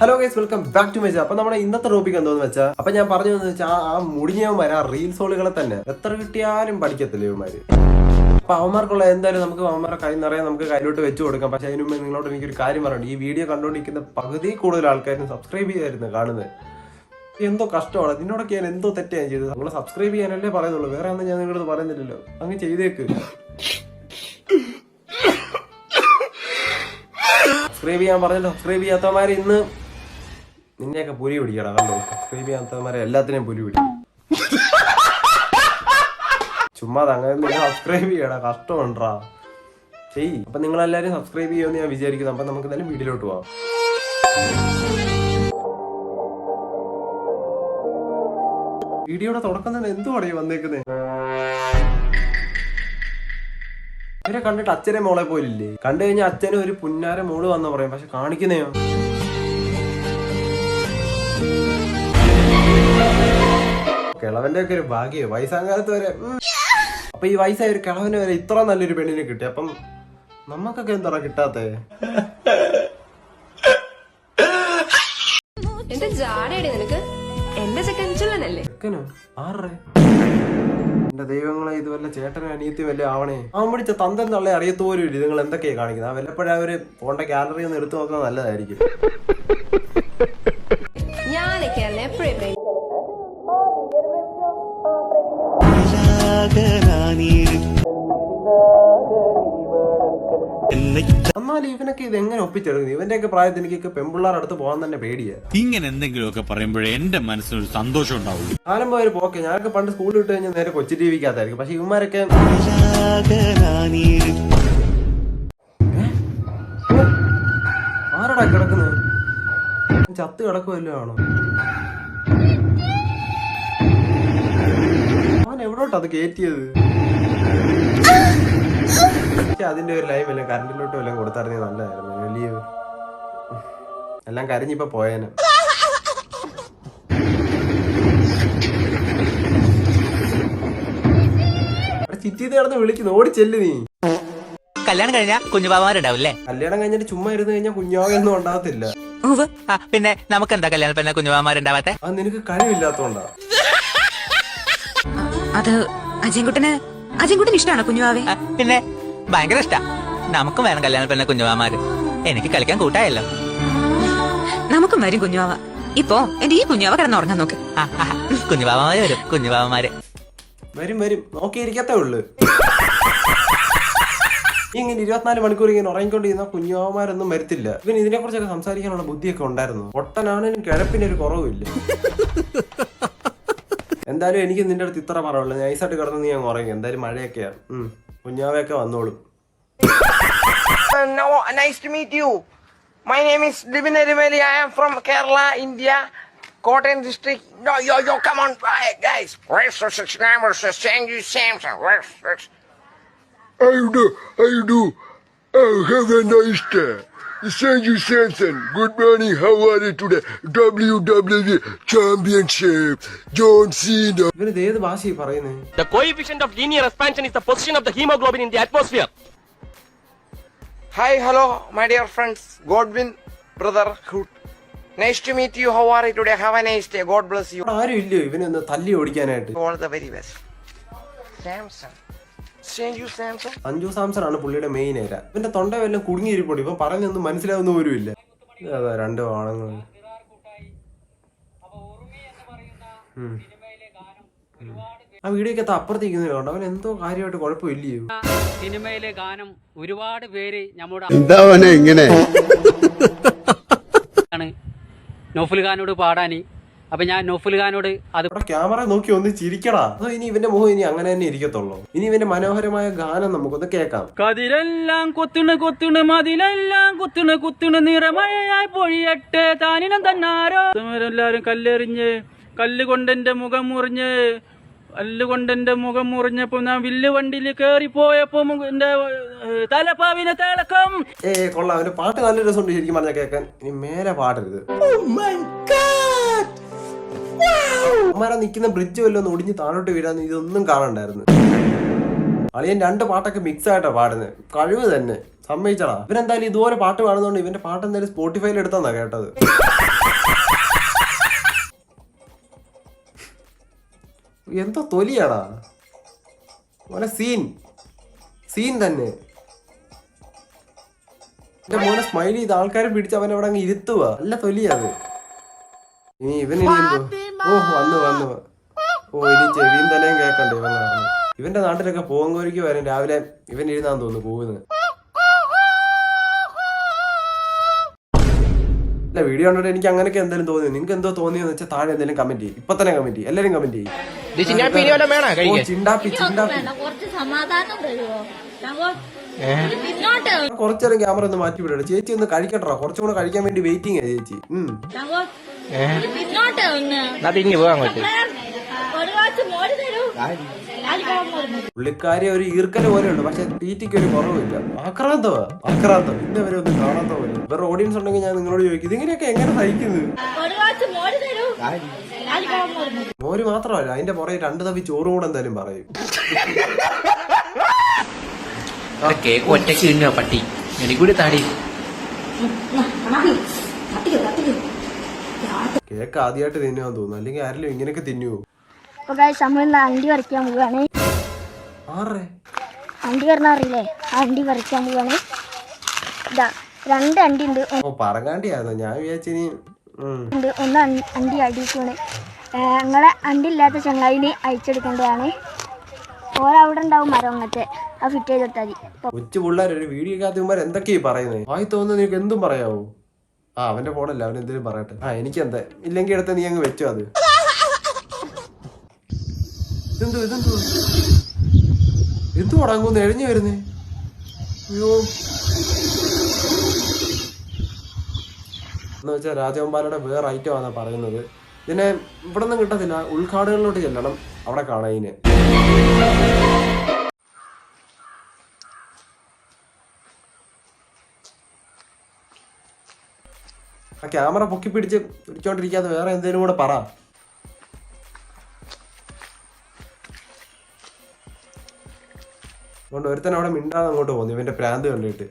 Hello guys, welcome back to മെച്ച. അപ്പൊ നമ്മുടെ ഇന്നത്തെ ടോപ്പിക് എന്തോന്ന് വെച്ചാൽ, അപ്പൊ ഞാൻ പറഞ്ഞതെന്ന് വെച്ചാൽ ആ മുടിഞ്ഞവന്മാര് ആ റീൽസോളുകളെ തന്നെ എത്ര കിട്ടിയാലും പഠിക്കത്തില്ല ഇവന്മാര്. അപ്പൊ അവന്മാർക്കുള്ള എന്തായാലും നമുക്ക് അവന്മാരുടെ കൈ നിറയെ നമുക്ക് കയ്യിലോട്ട് വെച്ച് കൊടുക്കാം. പക്ഷെ അതിന് മുമ്പ് നിങ്ങളോട് എനിക്കൊരു കാര്യം പറയണം. ഈ വീഡിയോ കണ്ടുകൊണ്ടിരിക്കുന്ന പകുതി കൂടുതൽ ആൾക്കാരും സബ്സ്ക്രൈബ് ചെയ്യായിരുന്നു കാണുന്നത്. എന്തോ കഷ്ടമാണ്, നിന്നോടൊക്കെ ഞാൻ എന്തോ തെറ്റാണ് ചെയ്തത്. നിങ്ങൾ സബ്സ്ക്രൈബ് ചെയ്യാനല്ലേ പറയുന്നുള്ളൂ, വേറെ ഒന്നും ഞാൻ നിങ്ങളത് പറയുന്നില്ലല്ലോ. അങ്ങ് ചെയ്തേക്ക്. സബ്സ്ക്രൈബ് ചെയ്യാൻ പറഞ്ഞല്ലോ. സബ്സ്ക്രൈബ് ചെയ്യാത്തവന്മാരെ ഇന്ന് നിന്നെയൊക്കെ പുലി പിടിക്കടാ. കണ്ടോ, സബ്സ്ക്രൈബ് ചെയ്യാത്തവന്മാരെ എല്ലാത്തിനെയും പുലി പിടിക്കും. ചുമ്മാ അങ്ങനെ സബ്സ്ക്രൈബ് ചെയ്യടാ, കഷ്ടമുണ്ടാ ചെയ്. അപ്പൊ നിങ്ങളെല്ലാരും സബ്സ്ക്രൈബ് ചെയ്യുമെന്ന് ഞാൻ വിചാരിക്കുന്നു. അപ്പൊ നമുക്ക് എന്തായാലും വീഡിയോയിലോട്ട് പോവാം. വീഡിയോയുടെ തുടക്കം തന്നെ എന്തുവാടേ വന്നേക്കുന്നേ. ഇവരെ കണ്ടിട്ട് അച്ഛനെ മോളെ പോലില്ലേ. കണ്ടു കഴിഞ്ഞാൽ അച്ഛനും ഒരു പുന്നാര മോള് വന്ന പറയും, പക്ഷെ കാണിക്കുന്നയോ കിളവന്റെ ഒക്കെ ഒരു ഭാഗ്യോ. വയസ്സാകാലത്ത് വരെ. അപ്പൊ ഈ വയസ്സായ ഒരു കിളവന് വരെ ഇത്ര നല്ലൊരു പെണ്ണിനെ കിട്ടി. അപ്പം നമ്മക്കൊക്കെ എന്താ കിട്ടാത്തേ? എന്റെ ജാടയടി നിനക്ക്. എന്റെ ചെക്കനല്ലേ ആറേ എന്റെ ദൈവങ്ങളെ, ഇത് വല്ല ചേട്ടനും അനിയത്തി വല്ല ആവണേ. അവൻ പിടിച്ച തന്തൻ തള്ളെ അറിയത്തോലും ഇല്ല. നിങ്ങൾ എന്തൊക്കെയാ കാണിക്കുന്നത്? ആ വല്ലപ്പോഴും അവര് ഫോണിന്റെ ഗാലറി ഒന്ന് എടുത്തു നോക്കുന്നത് നല്ലതായിരിക്കും. ഞാനൊക്കെയല്ലേ എപ്പോഴും എന്നാലും ഇവനൊക്കെ ഇത് എങ്ങനെ ഒപ്പിച്ചെടുക്കുന്നു? ഇവന്റെയൊക്കെ പ്രായത്തിൽ എനിക്കൊക്കെ പെമ്പിള്ളാരുടെ അടുത്ത് പോകാൻ തന്നെ പേടിയാ. ഇങ്ങനെ എന്തെങ്കിലുമൊക്കെ പറയുമ്പോഴേ എന്റെ മനസ്സിനൊരു സന്തോഷം ഉണ്ടാവുള്ളൂ. കാലം പോയൊരു പോക്കെ. ഞാനൊക്കെ പണ്ട് സ്കൂളിൽ വിട്ട് കഴിഞ്ഞാൽ നേരെ കൊച്ചി ടി വിക്കകത്തായിരിക്കും. പക്ഷെ ഇവന്മാരൊക്കെ ആരടാ കിടക്കുന്നത്? ചത്ത് കിടക്കുമല്ലോ ആണോ? അവൻ എവിടോട്ടാ അത് കയറ്റിയത്? അതിന്റെ ഒരു ലൈവ് എല്ലാം കറണ്ടിലോട്ട് വല്ലതും കൊടുത്തായിരുന്നേ നല്ലതായിരുന്നു. വലിയ എല്ലാം കരഞ്ഞിപ്പോ പോയേനെ. ചിറ്റീന്ന് കിടന്ന് വിളിക്കുന്നു, ഓടി ചെല്ലു നീ. കല്യാണം കഴിഞ്ഞാൽ കുഞ്ഞുപാവമാരുണ്ടാവില്ലേ? കല്യാണം കഴിഞ്ഞിട്ട് ചുമ്മാ ഇരുന്ന് കഴിഞ്ഞാൽ കുഞ്ഞാവൊന്നും ഉണ്ടാകത്തില്ല. പിന്നെ നമുക്ക് എന്താ കല്യാണം പിന്നെ കുഞ്ഞുപാവമാരുണ്ടാവാത്തെ? അത് നിനക്ക് കഴിവില്ലാത്തോണ്ടാ. അത് അജയൻകുട്ടന് ഇഷ്ടമാണോ കുഞ്ഞുവാവേ? പിന്നെ ഭയങ്കര ഇഷ്ടാ. നമുക്കും വേണം കല്യാണം പിന്നെ കുഞ്ഞുപാവമാര്. എനിക്ക് കളിക്കാൻ കൂട്ടായല്ലോ. നമുക്കും വരും കുഞ്ഞുവാവ. ഇപ്പോ എന്റെ ഈ കുഞ്ഞുവാവ കിടന്നുറങ്ങാൻ നോക്ക്. കുഞ്ഞുപാവമാര് വരും. കുഞ്ഞുപാവമാര് വരും വരും, നോക്കിയിരിക്കത്തേ ഉള്ളു. ഇങ്ങനെ 24 മണിക്കൂർ ഇങ്ങനെ ഉറങ്ങിക്കൊണ്ടിരുന്ന കുഞ്ഞുമാവന്മാരൊന്നും വരത്തില്ല. ഇവൻ ഇതിനെ കുറിച്ചൊക്കെ സംസാരിക്കാനുള്ള ബുദ്ധിയൊക്കെ ഉണ്ടായിരുന്നു. ഒട്ടനാണേലും കിഴപ്പിനൊരു കുറവില്ല. എന്തായാലും എനിക്ക് നിന്റെ അടുത്ത് ഇത്ര പറയുള്ളൂ. നൈസായിട്ട് കിടന്ന് നീ അങ്ങ് ഉറങ്ങി. എന്തായാലും മഴയൊക്കെയാ. കുഞ്ഞാവയൊക്കെ വന്നോളും. Nice to meet you. My name is Divin Eriveli. I am from Kerala, India, Kottayam district. Yo, come on, guys. Where's the subscribers? Thank you, Samson. How you do? Oh, have a nice day. Thank you, Samson. Good morning. How are you today? WWE Championship. John Cena. ഇവനിത് ഏത് ഭാഷയായി പറയുന്നേ? The coefficient of linear expansion is the position of the hemoglobin in the atmosphere. Hi, hello, my dear friends. Godwin, brotherhood. Nice to meet you. How are you today? Have a nice day. God bless you. ആരും ഇല്ലയോ ഇവനൊന്ന് തല്ലി ഓടിക്കാനായിട്ട്? All the very best. Samson. Thank you, Samson. Sanju Samson ആണ് പുള്ളിയുടെ main ഏര. ഇവന്റെ തൊണ്ട വല്ലതും കുടുങ്ങിയിരിപ്പൊടി. ഇപ്പൊ പറഞ്ഞൊന്നും മനസ്സിലാവുന്ന പോലും ഇല്ല. അതാ രണ്ട് ആണുങ്ങൾ. ആ വീഡിയോക്കകത്ത് അപ്പുറത്തേക്കുന്നുണ്ട്. അവൻ എന്തോ കാര്യമായിട്ട് കുഴപ്പമില്ലയോ? സിനിമയിലെ ഗാനം ഒരുപാട് പേര് നമ്മുടെ നൗഫൽ ഖാനോട് പാടാന്. അപ്പൊ ഞാൻ നൗഫൽ ഖാനോട് അത് ക്യാമറ നോക്കി ഒന്ന് ചിരിക്കടാ. അതോ ഇനി ഇവന്റെ മുഖം ഇനി അങ്ങനെ തന്നെ ഇരിക്കത്തുള്ളൂ? ഇനി ഇവന്റെ മനോഹരമായ ഗാനം നമുക്കൊന്ന് കേൾക്കാം. കതിരെല്ലാം കൊത്തുണ് മതിലെല്ലാം കുത്തുണ് നിറമഴയായി പൊഴിയട്ടെ താനിനം തന്നാരോ. എല്ലാരും കല്ലെറിഞ്ഞ് കല്ലുകൊണ്ടെന്റെ മുഖം മുറിഞ്ഞപ്പോ ഞാൻ വില്ല് വണ്ടിയിൽ കേറിപ്പോയപ്പോ എന്റെ തലപ്പാവിനെ തിളക്കം. കൊള്ളാം, അവന്റെ പാട്ട് നല്ല രസമുണ്ട് ശരിക്കും പറഞ്ഞാൽ കേൾക്കാൻ. ഇനി മേലെ പാടരുത്. അമ്മാരാ നിക്കുന്ന ബ്രിഡ്ജ് വല്ലതും ഒടിഞ്ഞ് താഴോട്ട് വീഴാന്ന് ഇതൊന്നും കാണണ്ടായിരുന്നു. അളിയൻ 2 പാട്ടൊക്കെ മിക്സ് ആയിട്ടാ പാടുന്നത്. കഴിവ് തന്നെ, സമ്മതിച്ചടാ. ഇവനെന്തായാലും ഇതുപോലെ പാട്ട് പാടുന്നതുകൊണ്ട് ഇവന്റെ പാട്ട് എന്തായാലും സ്പോട്ടിഫൈയിൽ എടുത്താന്നാ കേട്ടത്. എന്തോ തൊലിയാടാ മോനെ, സീൻ തന്നെ. എന്റെ മോനെ സ്മൈൽ ചെയ്ത് ആൾക്കാരെ പിടിച്ച് അവൻ അവിടെ അങ്ങ് ഇരുത്തുക. നല്ല തൊലിയത്. ഇനി ഇവൻ ഇനി എന്തോ വന്നു ഇനി ചെവിയും തലയും കേക്കണ്ടേ ഇവൻ കാരണം. ഇവന്റെ നാട്ടിലൊക്കെ പൂവങ്കോരിക്ക് വരും രാവിലെ ഇവൻ ഇരുന്നാന്ന് തോന്നുന്നു പോകുന്നത്. അല്ല, വീഡിയോ കണ്ടിട്ട് എനിക്ക് അങ്ങനെയൊക്കെ എന്തെങ്കിലും തോന്നി. നിങ്ങൾക്ക് എന്തോ തോന്നിയെന്ന് വെച്ചാൽ താഴെ എന്തെങ്കിലും കമന്റ് ചെയ്യും. ഇപ്പൊ തന്നെ കമന്റ് ചെയ്യും, എല്ലാരും കമന്റ് ചെയ്യും. ചിണ്ടാപ്പി കുറച്ചേരം ക്യാമറ ഒന്ന് മാറ്റി വിടണം. ചേച്ചി ഒന്ന് കഴിക്കട്ടോ, കുറച്ചും കൂടെ കഴിക്കാൻ വേണ്ടി വെയിറ്റിംഗ് ചേച്ചി. പുള്ളിക്കാരി ഒരു ഈർക്കല് പോലെ ഉണ്ട്, പക്ഷെ തീറ്റിക്ക് ഒരു കുറവില്ല. ആക്രാന്തം ഇന്നെ വരെ ഒന്നും കാണാത്ത പോലെ. വേറെ ഓഡിയൻസ് ഉണ്ടെങ്കിൽ ഞാൻ നിങ്ങളോട് ചോദിക്കും, ഇതിങ്ങനെയൊക്കെ എങ്ങനെ സഹിക്കുന്നത്? മോര് മാത്രമല്ല, അതിന്റെ പുറകെ 2 തവി ചോറും കൂടെ എന്തായാലും പറയും. പട്ടി എനിക്കൂടി താടി കേക്ക് ആദ്യമായിട്ട് തിന്നുവാൻ തോന്നുന്നു, അല്ലെങ്കിൽ ആരെങ്കിലും ഇങ്ങനെയൊക്കെ തിന്നുവോ? അണ്ടി പറിക്കാൻ പോവാണ്. അണ്ടി പറഞ്ഞ അറിയില്ലേ? അണ്ടി പറിക്കാൻ പോവാണ്. 2 അണ്ടി ഉണ്ട്. പറങ്ങാണ്ടിയായിരുന്നു ഞാൻ വിചാരിച്ചിനി. ഒന്ന് അണ്ടി അടിക്കാണ്. നിങ്ങളെ അണ്ടി ഇല്ലാത്ത ചങ്ങായിന് അയച്ചെടുക്കേണ്ടതാണ്. ഓരവിടെ ഉണ്ടാവും മരം, അങ്ങനത്തെ അത് ഫിറ്റ് ചെയ്തെടുത്താൽ മതി. കൊച്ചു പിള്ളേർ ഒരു വീഡിയോ കാത്തുമാർ എന്തൊക്കെയാ പറയുന്നത്? വായി തോന്നുന്നു നിനക്ക് എന്തും പറയാവോ? അവന്റെ ഫോണല്ല, അവൻ എന്തെങ്കിലും പറയട്ടെ. എനിക്കെന്താ ഇല്ലെങ്കിൽ എടുത്ത നീ അങ്ങ് വെച്ചോ. അത് എന്തു അടങ്ങൂന്ന് എഴിഞ്ഞു വരുന്നേ? അയ്യോ, എന്ന് വെച്ചാൽ രാജഗോപാലയുടെ വേറെ ഐറ്റമാണെന്നാ പറയുന്നത്. ഇതിനെ ഇവിടെ ഒന്നും കിട്ടത്തില്ല, ഉൾക്കാടുകളിലോട്ട് ചെല്ലണം, അവിടെ കാണാം ഇതിനെ. ആ ക്യാമറ പൊക്കി പിടിച്ച് പിടിച്ചോണ്ടിരിക്കാതെ വേറെ എന്തേലും കൂടെ പറ. അതുകൊണ്ട് ഒരുത്തൻ അവിടെ മിണ്ടാതെ അങ്ങോട്ട് പോകുന്നു ഇവന്റെ പ്രാന്ത് കണ്ടിട്ട്.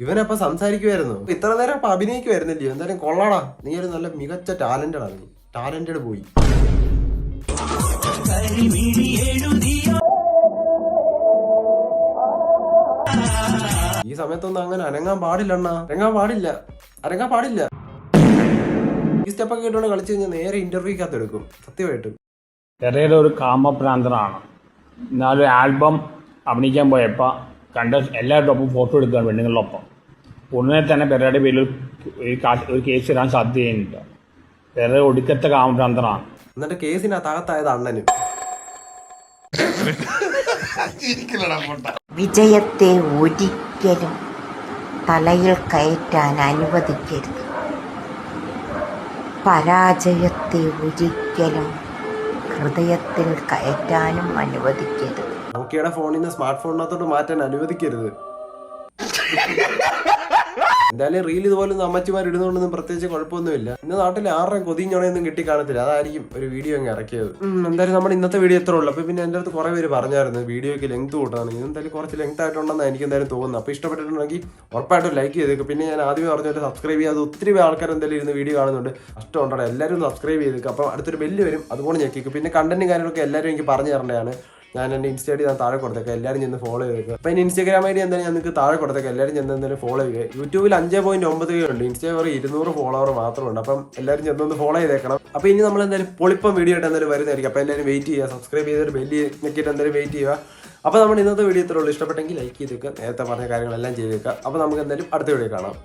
ഇവനപ്പൊ സംസാരിക്കുമായിരുന്നു, ഇത്ര നേരം അപ്പൊ അഭിനയിക്കുമായിരുന്നില്ലയോ? എന്തായാലും കൊള്ളാടാ, നീ ഒരു നല്ല മികച്ച ടാലന്റഡാ. നീ ടാലന്റഡ് പോയി. ഈ സമയത്തൊന്നും അങ്ങനെ അനങ്ങാൻ പാടില്ല. ഈ സ്റ്റെപ്പൊക്കെ കേട്ടോണ്ട് കളിച്ചു കഴിഞ്ഞാൽ നേരെ ഇന്റർവ്യൂക്കകത്ത് എടുക്കും സത്യമായിട്ടും. ഒരു കാമപ്രാന്തനാണ്. എന്നാലും ആൽബം അഭിനയിക്കാൻ പോയപ്പോൾ കണ്ട എല്ലാവരുടെ ഒപ്പം ഫോട്ടോ എടുക്കുകയാണ്, പെണ്ണുങ്ങളുടെ ഒപ്പം. ഉടനെ തന്നെ പെരയുടെ പേരിൽ ഒരു കേസ് ഇടാൻ സാധ്യതയുണ്ട്. പെര ഒടുക്കത്തെ കാമപ്രാന്തനാണ്. എന്നിട്ട് കേസിനകത്താകത്തായത് അണ്ണനും. വിജയത്തെ ഒരിക്കലും തലയിൽ കയറ്റാൻ അനുവദിക്കരുത്. പരാജയത്തെ ഒരിക്കലും ഹൃദയത്തിൽ കയറ്റാനും അനുവദിക്കരുത്. നോക്കിയുടെ ഫോണിൽ നിന്ന് സ്മാർട്ട് ഫോണിനകത്തോട്ട് മാറ്റാൻ അനുവദിക്കരുത്. എന്തായാലും റീൽ ഇതുപോലൊന്നും അമ്മച്ചിമാർ ഇടുന്നതുകൊണ്ടൊന്നും പ്രത്യേകിച്ച് കുഴപ്പമൊന്നുമില്ല. ഇന്ന് നാട്ടിൽ ആരുടെയും കൊതിഞ്ഞോണയൊന്നും കിട്ടി കാണത്തില്ല, അതായിരിക്കും ഒരു വീഡിയോ അങ്ങ് ഇറക്കിയത്. എന്തായാലും നമ്മുടെ ഇന്നത്തെ വീഡിയോ എത്ര ഉള്ളൂ. അപ്പൊ പിന്നെ എൻ്റെ അടുത്ത് കുറെ പേര് പറഞ്ഞായിരുന്നു വീഡിയോക്ക് ലെങ്ത് കൂട്ടാണ്. എന്തായാലും കുറച്ച് ലെങ്ത് ആയിട്ടുണ്ടെന്നാണ് എനിക്ക് എന്തായാലും തോന്നുന്നത്. അപ്പോൾ ഇഷ്ടപ്പെട്ടിട്ടുണ്ടെങ്കിൽ ഉറപ്പായിട്ടും ലൈക്ക് ചെയ്തേക്കും. പിന്നെ ഞാൻ ആദ്യമേ പറഞ്ഞാൽ സബ്സ്ക്രൈബ് ചെയ്യാതെ ഒത്തിരി ആൾക്കാർ എന്തായാലും ഇരുന്ന് വീഡിയോ കാണുന്നുണ്ട്, കഷ്ടമുണ്ടോ? എല്ലാവരും സബ്സ്ക്രൈബ് ചെയ്തേക്കും. അപ്പോൾ അടുത്തൊരു ബെല്ല് വരും, അതുകൊണ്ട് ഞെക്കിക്കും. പിന്നെ കണ്ടന്റും കാര്യങ്ങളൊക്കെ എല്ലാവരും എനിക്ക് പറഞ്ഞു തരേണ്ടതാണ്. ഞാൻ എൻ്റെ ഇൻസ്റ്റ ഐ ഡി ഞാൻ താഴെ കൊടുത്തേക്കാം, എല്ലാവരും ചെന്ന് ഫോളോ ചെയ്തേക്കുക. അപ്പോൾ എൻ്റെ ഇൻസ്റ്റാഗ്രാം ഐ ഡി എന്തായാലും ഞാൻ നിങ്ങൾക്ക് താഴെ കൊടുത്തേക്കാം, എല്ലാവരും ചെന്ന് എന്തായാലും ഫോളോ ചെയ്യുക. യൂട്യൂബിൽ 5.9 ഉണ്ട്, ഇൻസ്റ്റാഗ്രാം 200 ഫോളോവർ മാത്രമുണ്ട്. അപ്പം എല്ലാവരും ചെന്നൊന്ന് ഫോളോ ചെയ്തേക്കണം. അപ്പോൾ ഇനി നമ്മൾ എന്തായാലും പൊളിപ്പം വീഡിയോ ആയിട്ട് എന്തായാലും വരുന്നതായിരിക്കും. അപ്പോൾ എല്ലാവരും വെയിറ്റ് ചെയ്യുക, സബ്സ്ക്രൈബ് ചെയ്തിട്ട് ബെല്ല് ഞെക്കിയിട്ട് എന്തായാലും വെയിറ്റ് ചെയ്യുക. അപ്പോൾ നമ്മുടെ ഇന്നത്തെ വീഡിയോ ഇത്രയുള്ളൂ. ഇഷ്ടപ്പെട്ടെങ്കിൽ ലൈക്ക് ചെയ്തേക്കുക, നേരത്തെ പറഞ്ഞ കാര്യങ്ങളെല്ലാം ചെയ്തേക്കുക. അപ്പോൾ നമുക്ക് എന്തായാലും അടുത്ത വീഡിയോ കാണാം.